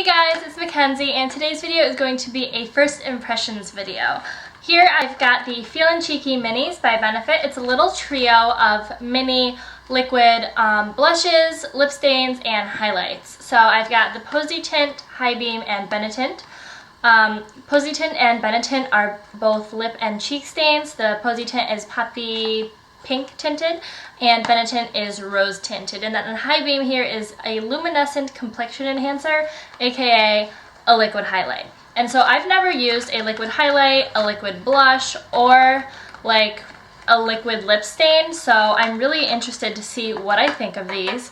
Hey guys, it's Mackenzie, and today's video is going to be a first impressions video. Here I've got the Feelin Cheeky Minis by Benefit. It's a little trio of mini liquid blushes, lip stains, and highlights. So I've got the Posy Tint, High Beam, and Benetint. Posy Tint and Benetint are both lip and cheek stains. The Posy Tint is poppy pink tinted and Benetint is rose tinted, and then the High Beam here is a luminescent complexion enhancer, aka a liquid highlight. And so I've never used a liquid highlight, a liquid blush, or like a liquid lip stain, so I'm really interested to see what I think of these.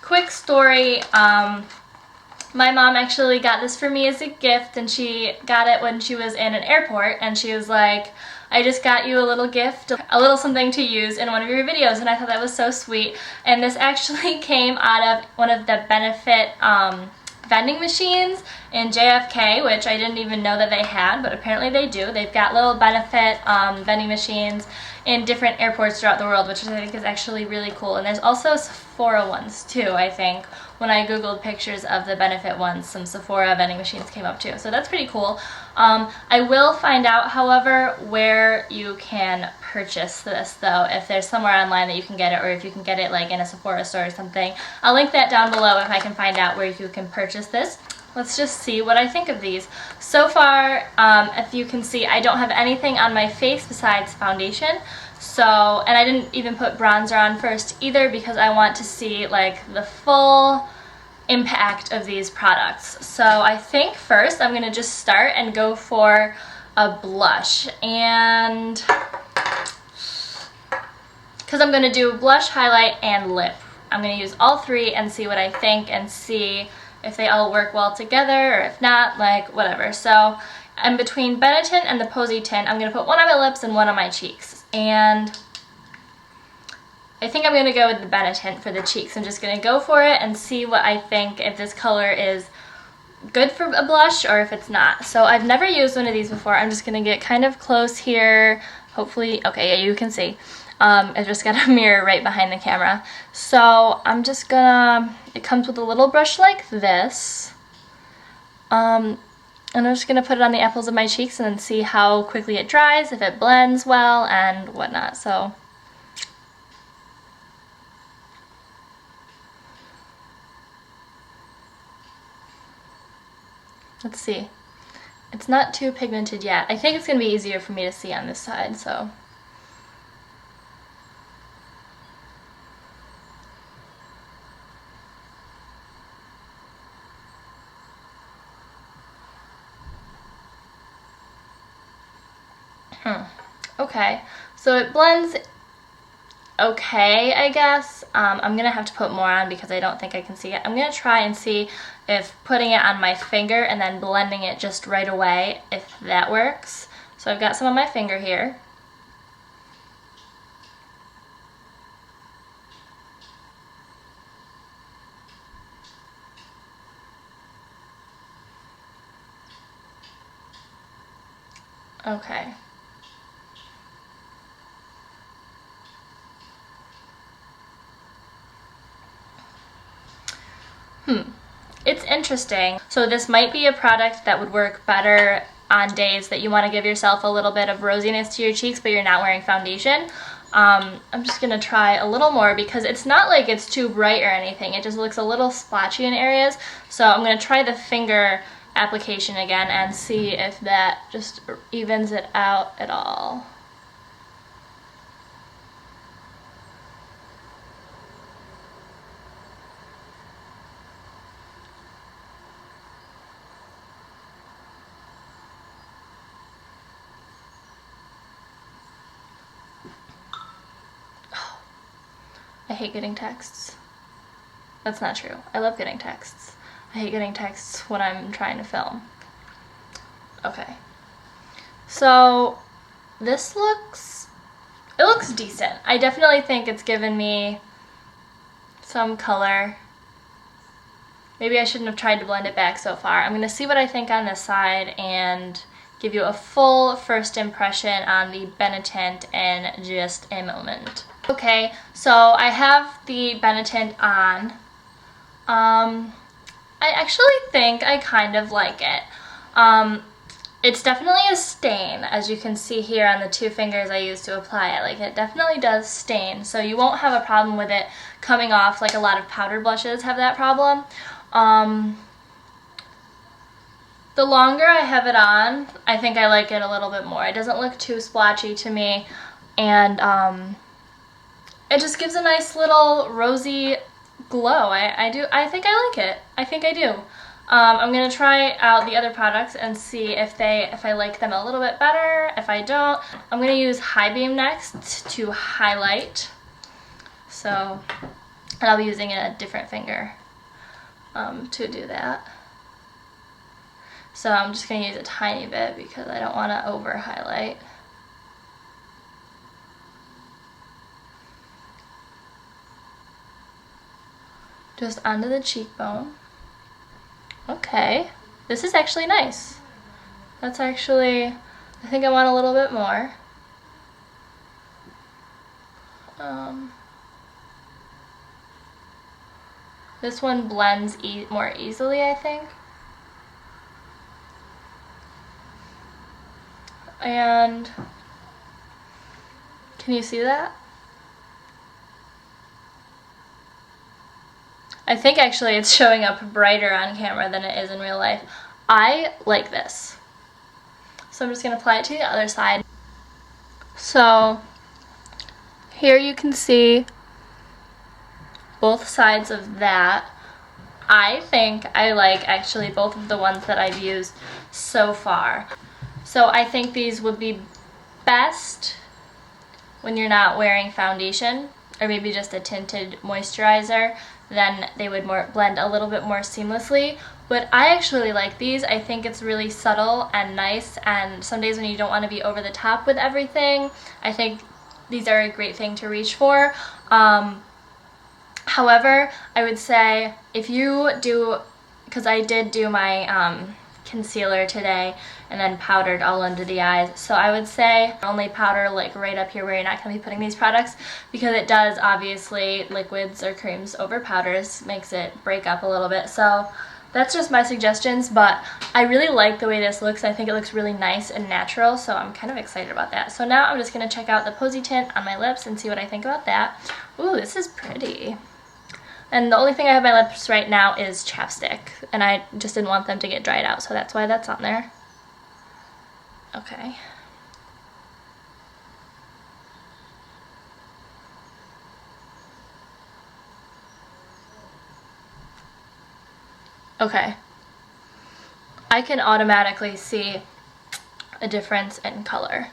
Quick story, my mom actually got this for me as a gift, and she got it when she was in an airport, and she was like, I just got you a little gift, a little something to use in one of your videos, and I thought that was so sweet. And this actually came out of one of the Benefit vending machines in JFK, which I didn't even know that they had, but apparently they do. They've got little Benefit vending machines in different airports throughout the world, which I think is actually really cool. And there's also Sephora ones too, I think. When I googled pictures of the Benefit ones, some Sephora vending machines came up too, so that's pretty cool. I will find out, however, where you can purchase this, though, if there's somewhere online that you can get it, or if you can get it like in a Sephora store or something. I'll link that down below if I can find out where you can purchase this. Let's just see what I think of these. So far, if you can see, I don't have anything on my face besides foundation. So, and I didn't even put bronzer on first either, because I want to see like the full impact of these products. So I think first I'm gonna just start and go for a blush, and because I'm gonna do blush, highlight, and lip. I'm gonna use all three and see what I think, and see if they all work well together, or if not, like whatever. So I'm between Benetint and the Posy Tint. I'm gonna put one on my lips and one on my cheeks, and I think I'm going to go with the Benetint for the cheeks. I'm just going to go for it and see what I think, if this color is good for a blush or if it's not. So I've never used one of these before. I'm just going to get kind of close here. Hopefully, okay, yeah, you can see. I just got a mirror right behind the camera. So I'm just gonna, it comes with a little brush like this. And I'm just going to put it on the apples of my cheeks and then see how quickly it dries, if it blends well, and whatnot. So let's see. It's not too pigmented yet. I think it's going to be easier for me to see on this side, so. Okay, so it blends okay, I guess. I'm gonna have to put more on because I don't think I can see it. I'm gonna try and see if putting it on my finger and then blending it just right away, if that works. So I've got some on my finger here. Okay. It's interesting. So this might be a product that would work better on days that you want to give yourself a little bit of rosiness to your cheeks, but you're not wearing foundation. I'm just gonna try a little more because it's not like it's too bright or anything. It just looks a little splotchy in areas. So I'm gonna try the finger application again and see if that just evens it out at all. I hate getting texts. That's not true. I love getting texts. I hate getting texts when I'm trying to film. Okay. So this looks decent. I definitely think it's given me some color. Maybe I shouldn't have tried to blend it back so far. I'm gonna see what I think on this side and give you a full first impression on the Benetint in just a moment. Okay, so I have the Benetint on. I actually think I kind of like it. It's definitely a stain, as you can see here on the 2 fingers I used to apply it. Like, it definitely does stain, so you won't have a problem with it coming off like a lot of powdered blushes have that problem. The longer I have it on, I think I like it a little bit more. It doesn't look too splotchy to me, and it just gives a nice little rosy glow. I think I like it. I think I do. I'm gonna try out the other products and see if I like them a little bit better. If I don't, I'm gonna use High Beam next to highlight. So, and I'll be using a different finger to do that. So I'm just gonna use a tiny bit because I don't want to over highlight. Just onto the cheekbone. Okay, this is actually nice. That's actually, I think I want a little bit more. This one blends more easily, I think. And can you see that? I think actually it's showing up brighter on camera than it is in real life. I like this. So I'm just going to apply it to the other side. So here you can see both sides of that. I think I like actually both of the ones that I've used so far. So I think these would be best when you're not wearing foundation or maybe just a tinted moisturizer. Then they would blend a little bit more seamlessly. But I actually like these. I think it's really subtle and nice, and some days when you don't want to be over the top with everything, I think these are a great thing to reach for. However, I would say if you do, because I did do my concealer today and then powdered all under the eyes, so I would say only powder like right up here where you're not going to be putting these products, because it does, obviously, liquids or creams over powders makes it break up a little bit. So that's just my suggestions, but I really like the way this looks. I think it looks really nice and natural, so I'm kind of excited about that. So now I'm just going to check out the Posy tint on my lips and see what I think about that. Ooh, this is pretty. And the only thing I have on my lips right now is chapstick, and I just didn't want them to get dried out, so that's why that's on there. Okay. Okay. I can automatically see a difference in color.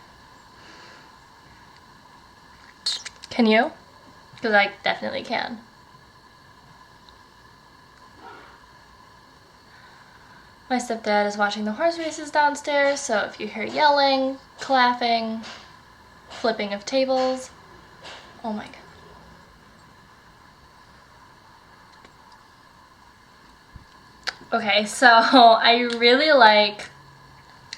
Can you? Because I definitely can. My stepdad is watching the horse races downstairs, so if you hear yelling, clapping, flipping of tables, oh my god. Okay, so I really like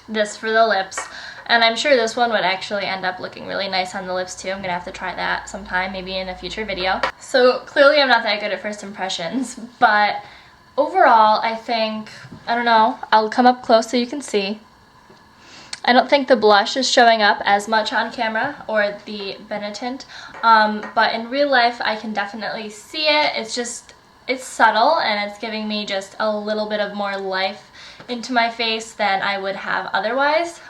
this for the lips, and I'm sure this one would actually end up looking really nice on the lips too. I'm gonna have to try that sometime, maybe in a future video. So clearly I'm not that good at first impressions, but overall I think, I don't know, I'll come up close so you can see. I don't think the blush is showing up as much on camera, or the Benetint, but in real life I can definitely see it. It's subtle, and it's giving me just a little bit of more life into my face than I would have otherwise.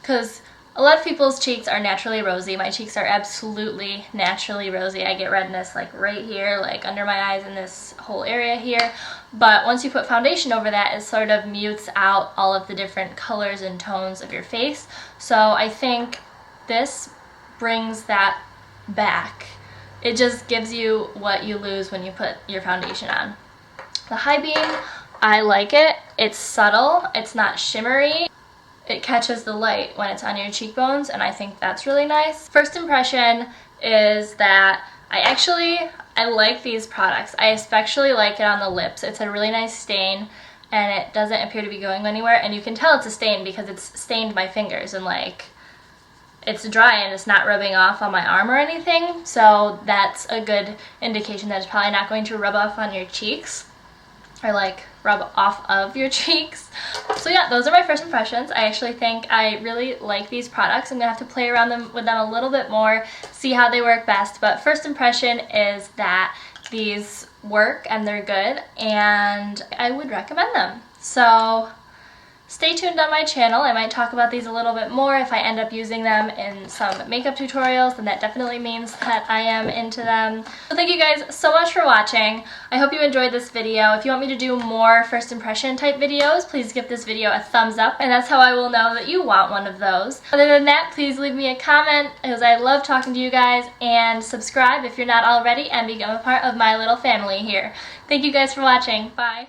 Because a lot of people's cheeks are naturally rosy. My cheeks are absolutely naturally rosy. I get redness like right here, like under my eyes and this whole area here. But once you put foundation over that, it sort of mutes out all of the different colors and tones of your face. So I think this brings that back. It just gives you what you lose when you put your foundation on. The High Beam, I like it. It's subtle, it's not shimmery. It catches the light when it's on your cheekbones, and I think that's really nice. First impression is that I like these products. I especially like it on the lips. It's a really nice stain, and it doesn't appear to be going anywhere, and you can tell it's a stain because it's stained my fingers, and like, it's dry and it's not rubbing off on my arm or anything, so that's a good indication that it's probably not going to rub off on your cheeks. or like rub off of your cheeks. So yeah, those are my first impressions. I actually think I really like these products. I'm gonna have to play around with them a little bit more, see how they work best, but first impression is that these work and they're good and I would recommend them. So stay tuned on my channel. I might talk about these a little bit more. If I end up using them in some makeup tutorials, then that definitely means that I am into them. So thank you guys so much for watching. I hope you enjoyed this video. If you want me to do more first impression type videos, please give this video a thumbs up, and that's how I will know that you want one of those. Other than that, please leave me a comment because I love talking to you guys, and subscribe if you're not already and become a part of my little family here. Thank you guys for watching. Bye.